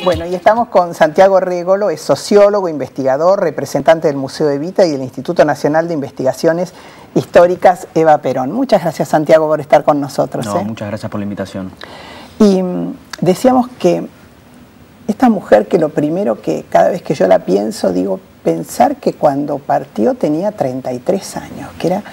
Bueno, y estamos con Santiago Regolo, es sociólogo, investigador, representante del Museo Evita y del Instituto Nacional de Investigaciones Históricas Eva Perón. Muchas gracias, Santiago, por estar con nosotros. Muchas gracias por la invitación. Y decíamos que esta mujer, que lo primero que cada vez que yo la pienso, digo, pensar que cuando partió tenía 33 años, que era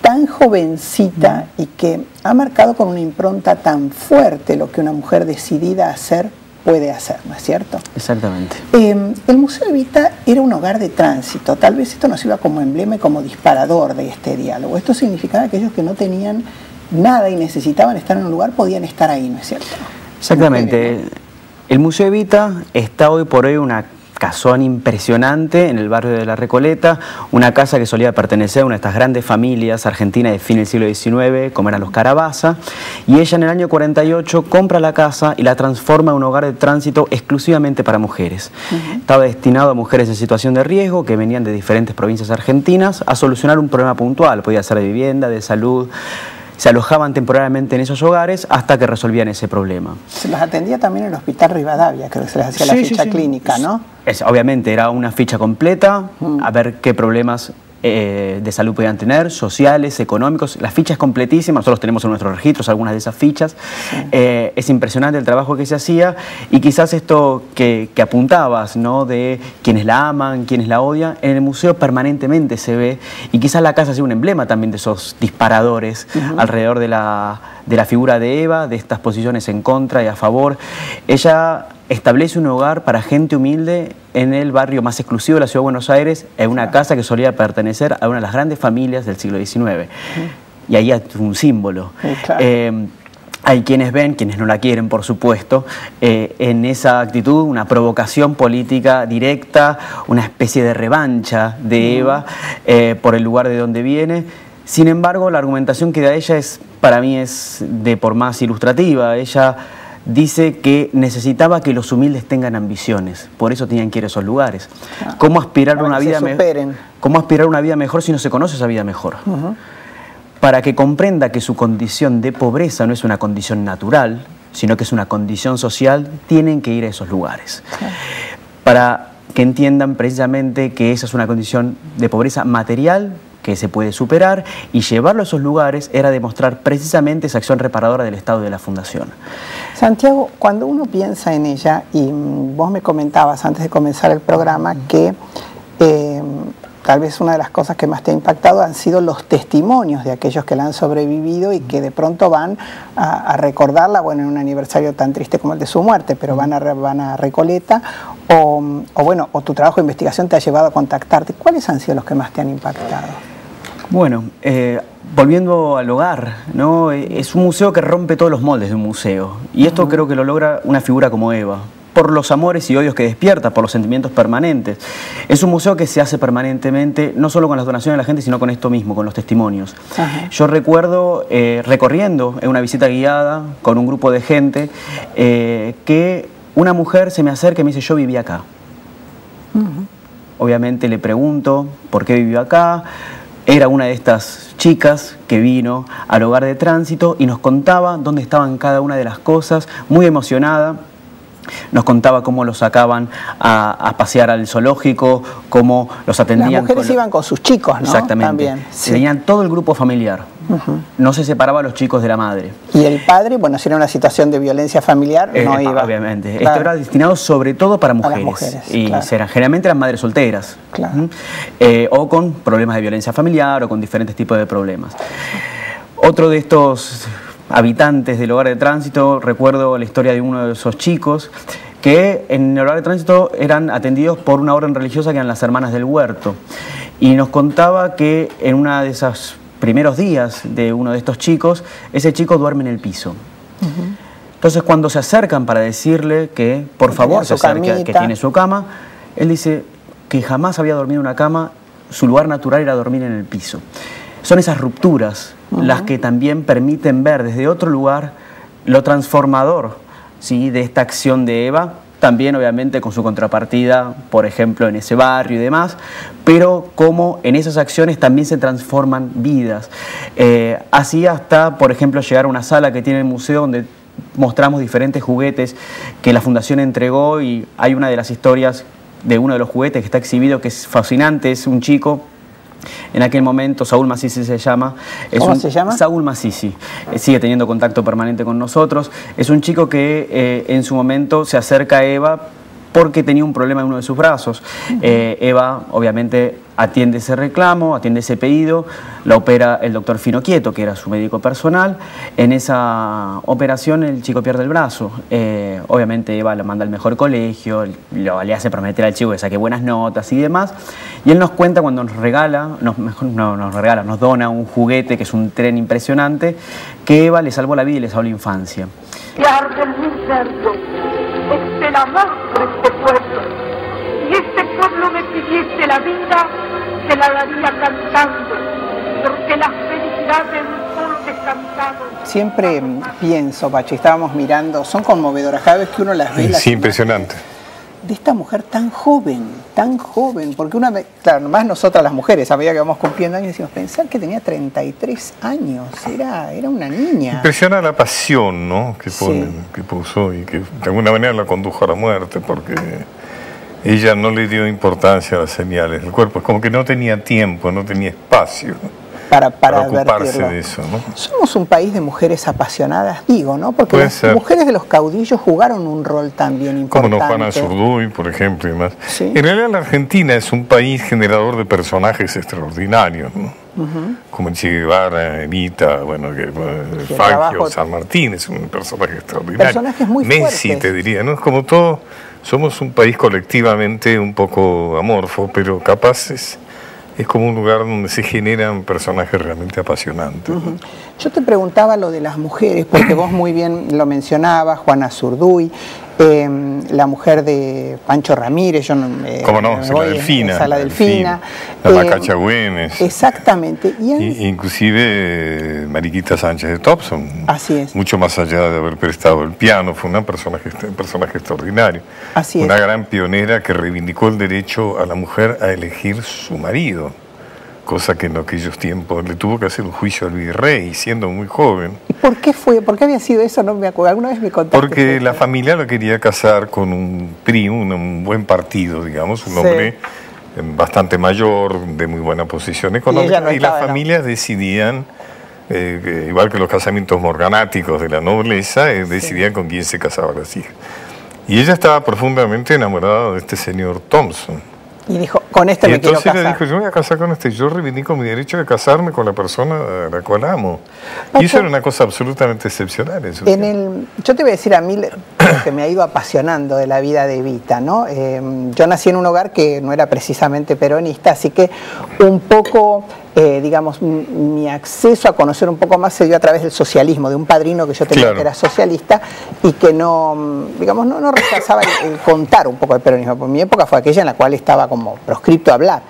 tan jovencita y que ha marcado con una impronta tan fuerte lo que una mujer decidida a hacer puede hacer, ¿no es cierto? Exactamente. El Museo Evita era un hogar de tránsito. Tal vez esto nos sirva como emblema y como disparador de este diálogo. Esto significaba que aquellos que no tenían nada y necesitaban estar en un lugar podían estar ahí, ¿no es cierto? Exactamente. Mujeres, ¿no? El Museo Evita está hoy por hoy una casón impresionante en el barrio de La Recoleta, una casa que solía pertenecer a una de estas grandes familias argentinas de fin del siglo XIX, como eran los Carabaza, y ella en el año 48 compra la casa y la transforma en un hogar de tránsito exclusivamente para mujeres. Estaba destinado a mujeres en situación de riesgo que venían de diferentes provincias argentinas a solucionar un problema puntual, podía ser de vivienda, de salud. Se alojaban temporalmente en esos hogares hasta que resolvían ese problema. Se los atendía también en el Hospital Rivadavia, creo que se les hacía la ficha clínica, ¿no? Obviamente era una ficha completa, a ver qué problemas de salud podían tener, sociales, económicos. La ficha es completísima, nosotros tenemos en nuestros registros algunas de esas fichas. Es impresionante el trabajo que se hacía y quizás esto que apuntabas, ¿no? De quienes la aman, quienes la odian, en el museo permanentemente se ve, y quizás la casa ha sido un emblema también de esos disparadores alrededor de la figura de Eva, de estas posiciones en contra y a favor. Ella establece un hogar para gente humilde en el barrio más exclusivo de la Ciudad de Buenos Aires, en una casa que solía pertenecer a una de las grandes familias del siglo XIX. Y ahí es un símbolo. Hay quienes ven, quienes no la quieren, por supuesto, en esa actitud una provocación política directa, una especie de revancha de Eva por el lugar de donde viene. Sin embargo, la argumentación que da ella para mí es de por más ilustrativa. Ella dice que necesitaba que los humildes tengan ambiciones, por eso tenían que ir a esos lugares. ¿Cómo aspirar a una vida mejor si no se conoce esa vida mejor? Para que comprenda que su condición de pobreza no es una condición natural, sino que es una condición social, tienen que ir a esos lugares. Para que entiendan precisamente que esa es una condición de pobreza material que se puede superar, y llevarlo a esos lugares era demostrar precisamente esa acción reparadora del Estado y de la Fundación. Santiago, cuando uno piensa en ella, y vos me comentabas antes de comenzar el programa que tal vez una de las cosas que más te ha impactado han sido los testimonios de aquellos que la han sobrevivido y que de pronto van a recordarla, bueno, en un aniversario tan triste como el de su muerte, pero van a Recoleta, o tu trabajo de investigación te ha llevado a contactarte. ¿Cuáles han sido los que más te han impactado? Bueno, volviendo al hogar, ¿no? Es un museo que rompe todos los moldes de un museo, y esto creo que lo logra una figura como Eva, por los amores y odios que despierta, por los sentimientos permanentes. Es un museo que se hace permanentemente, no solo con las donaciones de la gente, sino con esto mismo, con los testimonios. Yo recuerdo recorriendo en una visita guiada con un grupo de gente que una mujer se me acerca y me dice: yo viví acá. Obviamente le pregunto por qué vivió acá. Era una de estas chicas que vino al hogar de tránsito y nos contaba dónde estaban cada una de las cosas, muy emocionada. Nos contaba cómo los sacaban a pasear al zoológico, cómo los atendían. Las mujeres iban con sus chicos, ¿no? Exactamente. También. Tenían todo el grupo familiar. No se separaba a los chicos de la madre. Y el padre, bueno, si era una situación de violencia familiar, no iba. Obviamente. Claro. Esto era destinado sobre todo para mujeres. Y generalmente eran madres solteras. O con problemas de violencia familiar o con diferentes tipos de problemas. Otro de estos habitantes del hogar de tránsito, recuerdo la historia de uno de esos chicos que en el hogar de tránsito eran atendidos por una orden religiosa que eran las Hermanas del Huerto, y nos contaba que en uno de esos primeros días de uno de estos chicos, ese chico duerme en el piso. Entonces cuando se acercan para decirle que por favor se acerque, que tiene su cama, él dice que jamás había dormido en una cama, su lugar natural era dormir en el piso. Son esas rupturas las que también permiten ver desde otro lugar lo transformador, ¿sí?, de esta acción de Eva, también obviamente con su contrapartida, por ejemplo, en ese barrio y demás, pero como en esas acciones también se transforman vidas. Así hasta, por ejemplo, llegar a una sala que tiene el museo donde mostramos diferentes juguetes que la Fundación entregó, y hay una de las historias de uno de los juguetes que está exhibido que es fascinante. Es un chico, en aquel momento, Saúl Massisi se llama. ¿Cómo se llama? Saúl Massisi. Sigue teniendo contacto permanente con nosotros. Es un chico que en su momento se acerca a Eva porque tenía un problema en uno de sus brazos. Eva, obviamente, atiende ese reclamo, atiende ese pedido, la opera el doctor Fino Quieto, que era su médico personal. En esa operación el chico pierde el brazo. Obviamente Eva lo manda al mejor colegio, le hace prometer al chico que saque buenas notas y demás. Y él nos cuenta cuando nos dona un juguete que es un tren impresionante, que Eva le salvó la vida y le salvó la infancia. El amor por este pueblo, y este pueblo me pidiese la vida, se la daría cantando, porque la felicidad del sol descansado. Siempre pienso, Pachi, estábamos mirando, son conmovedoras cada vez que uno las ve. Sí, impresionante. De esta mujer tan joven, porque claro, más nosotras las mujeres, a medida que vamos cumpliendo años, decimos, pensar que tenía 33 años, era una niña. Impresiona la pasión, ¿no?, que puso y que de alguna manera la condujo a la muerte, porque ella no le dio importancia a las señales del cuerpo, es como que no tenía tiempo, no tenía espacio para ocuparse de eso, ¿no? Somos un país de mujeres apasionadas, digo, ¿no? Porque las mujeres de los caudillos jugaron un rol también importante. Como Juana Zurduy, por ejemplo, y demás. ¿Sí? En realidad la Argentina es un país generador de personajes extraordinarios, ¿no? Como el Che Guevara, Evita, Fangio, San Martín es un personaje extraordinario. Personajes muy Messi, fuertes. te diría, ¿no? Es como todo, somos un país colectivamente un poco amorfo, pero capaces. Es como un lugar donde se generan personajes realmente apasionantes. Yo te preguntaba lo de las mujeres, porque vos muy bien lo mencionabas, Juana Zurduy, la mujer de Pancho Ramírez, yo ¿cómo no? La Delfina. La Delfina. La Macacha Güemes. Exactamente. Inclusive Mariquita Sánchez de Thompson. Así es. Mucho más allá de haber prestado el piano, fue un personaje extraordinario. Así es. Una gran pionera que reivindicó el derecho a la mujer a elegir su marido, cosa que en aquellos tiempos le tuvo que hacer un juicio al virrey, siendo muy joven. ¿Y por qué fue? ¿Por qué había sido eso? No me acuerdo. ¿Alguna vez me contaste? Porque la familia lo quería casar con un PRI, un buen partido, digamos, un hombre bastante mayor, de muy buena posición económica, y las familias decidían, igual que los casamientos morganáticos de la nobleza, decidían con quién se casaban las hijas. Y ella estaba profundamente enamorada de este señor Thompson. Y dijo, con este me quiero casar. Y entonces le dijo, yo me voy a casar con este, yo reivindico mi derecho de casarme con la persona a la cual amo. Y eso era una cosa absolutamente excepcional. Yo te voy a decir a mí lo que me ha ido apasionando de la vida de Evita, ¿no? Yo nací en un hogar que no era precisamente peronista, así que un poco, digamos, mi acceso a conocer un poco más se dio a través del socialismo, de un padrino que yo tenía que era socialista y que no, digamos, no rechazaba el contar un poco del peronismo. Por mi época fue aquella en la cual estaba como proscripto hablar.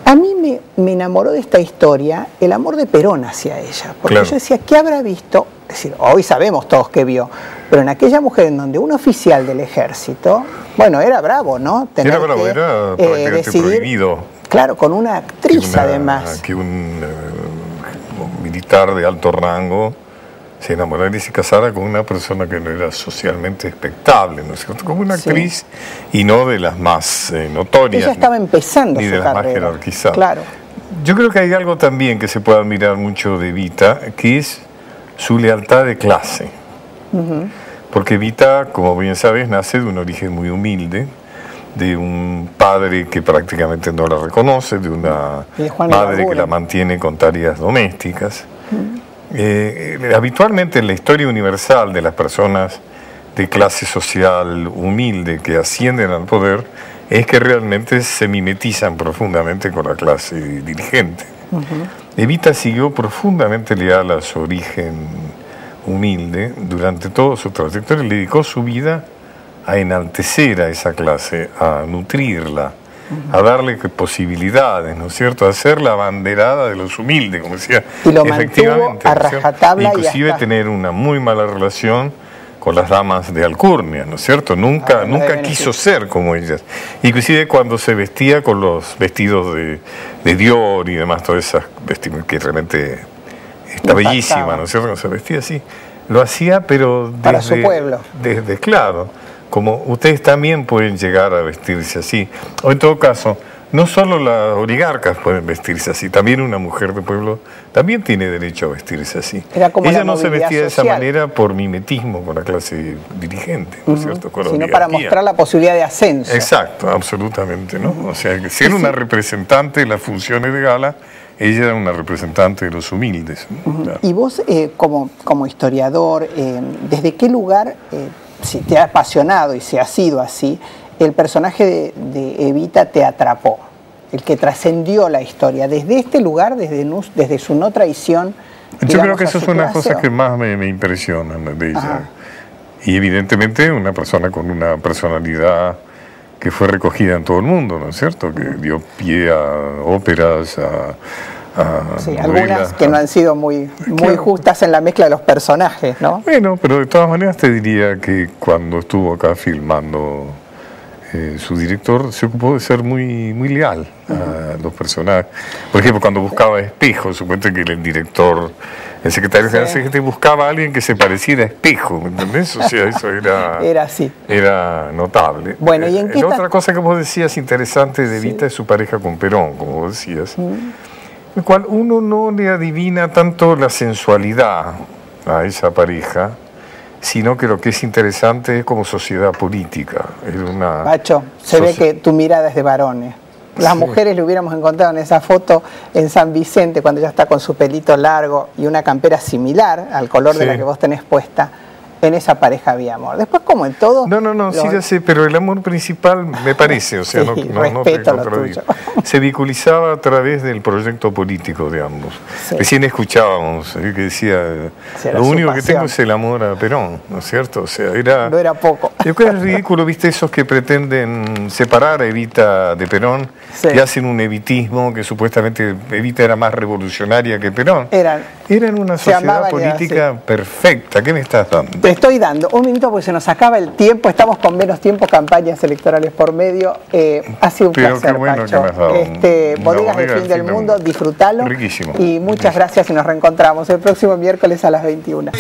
A mí me enamoró de esta historia el amor de Perón hacia ella, porque yo decía, ¿qué habrá visto? Es decir, hoy sabemos todos qué vio, pero en aquella mujer en donde un oficial del ejército, bueno, era bravo, ¿no? Era bravo, era prácticamente prohibido. Claro, con una actriz además. Que un militar de alto rango se enamorara y se casara con una persona que no era socialmente expectable, ¿no es cierto? Como una actriz y no de las más notorias. Ella estaba empezando ni su de las carrera. más jerarquizadas. Claro. Yo creo que hay algo también que se puede admirar mucho de Evita, que es su lealtad de clase. Porque Evita, como bien sabes, nace de un origen muy humilde, de un padre que prácticamente no la reconoce, de una madre que la mantiene con tareas domésticas. Habitualmente en la historia universal de las personas de clase social humilde que ascienden al poder es que realmente se mimetizan profundamente con la clase dirigente. Evita siguió profundamente leal a su origen humilde durante toda su trayectoria y le dedicó su vida a enaltecer a esa clase, a nutrirla, a darle posibilidades, ¿no es cierto?, a ser la abanderada de los humildes, como decía, y lo efectivamente, a rajatabla, inclusive tener una muy mala relación con las damas de alcurnia, ¿no es cierto? Nunca quiso ser como ellas. Inclusive cuando se vestía con los vestidos de Dior y demás, todas esas vestimentas que realmente está bellísima, ¿no es cierto? Cuando se vestía así, lo hacía, pero para su pueblo. Claro, como ustedes también pueden llegar a vestirse así. O en todo caso, no solo las oligarcas pueden vestirse así, también una mujer de pueblo también tiene derecho a vestirse así. Ella no se vestía de esa manera por mimetismo con la clase dirigente, ¿no es cierto? Con sino para mostrar la posibilidad de ascenso. Exacto, absolutamente, ¿no? O sea, que si era una representante de las funciones de gala, ella era una representante de los humildes. Claro. Y vos, como historiador, ¿desde qué lugar, si te ha apasionado y si ha sido así, el personaje de Evita te atrapó? El que trascendió la historia. Desde este lugar, desde su no traición. Yo creo que eso es una de las cosas que más me impresionan de ella. Ajá. Y evidentemente una persona con una personalidad que fue recogida en todo el mundo, ¿no es cierto? Que dio pie a óperas, sí, algunas que no han sido muy justas en la mezcla de los personajes, ¿no? Bueno, pero de todas maneras te diría que cuando estuvo acá filmando, su director se ocupó de ser muy leal a los personajes. Por ejemplo, cuando buscaba Espejo, suponete que el director, el secretario general de CGT buscaba a alguien que se pareciera a Espejo, ¿me entendés? O sea, eso era así. Era notable. Bueno, ¿y en qué otra cosa que vos decías interesante de Evita es su pareja con Perón, como vos decías, el cual uno no le adivina tanto la sensualidad a esa pareja, sino que lo que es interesante es como sociedad política. Pacho, se ve que tu mirada es de varones. Las mujeres le hubiéramos encontrado en esa foto en San Vicente, cuando ella está con su pelito largo y una campera similar al color de la que vos tenés puesta. En esa pareja había amor. Después, como en todo... No, sí ya sé, pero el amor principal me parece, o sea, sí, no te contradigo. Se vinculizaba a través del proyecto político de ambos. Sí. Recién escuchábamos que decía, lo único que tengo es el amor a Perón, ¿no es cierto? O sea, no era poco. Yo creo que es ridículo, ¿viste? Esos que pretenden separar a Evita de Perón y hacen un evitismo que supuestamente Evita era más revolucionaria que Perón. Eran una sociedad política perfecta. ¿Qué me estás dando? Te estoy dando un minuto porque se nos acaba el tiempo, estamos con menos tiempo, campañas electorales por medio. Ha sido un placer, bueno, Pacho. Bodegas del Fin del Mundo, disfrútalo. Riquísimo. Y muchas gracias y nos reencontramos el próximo miércoles a las 21.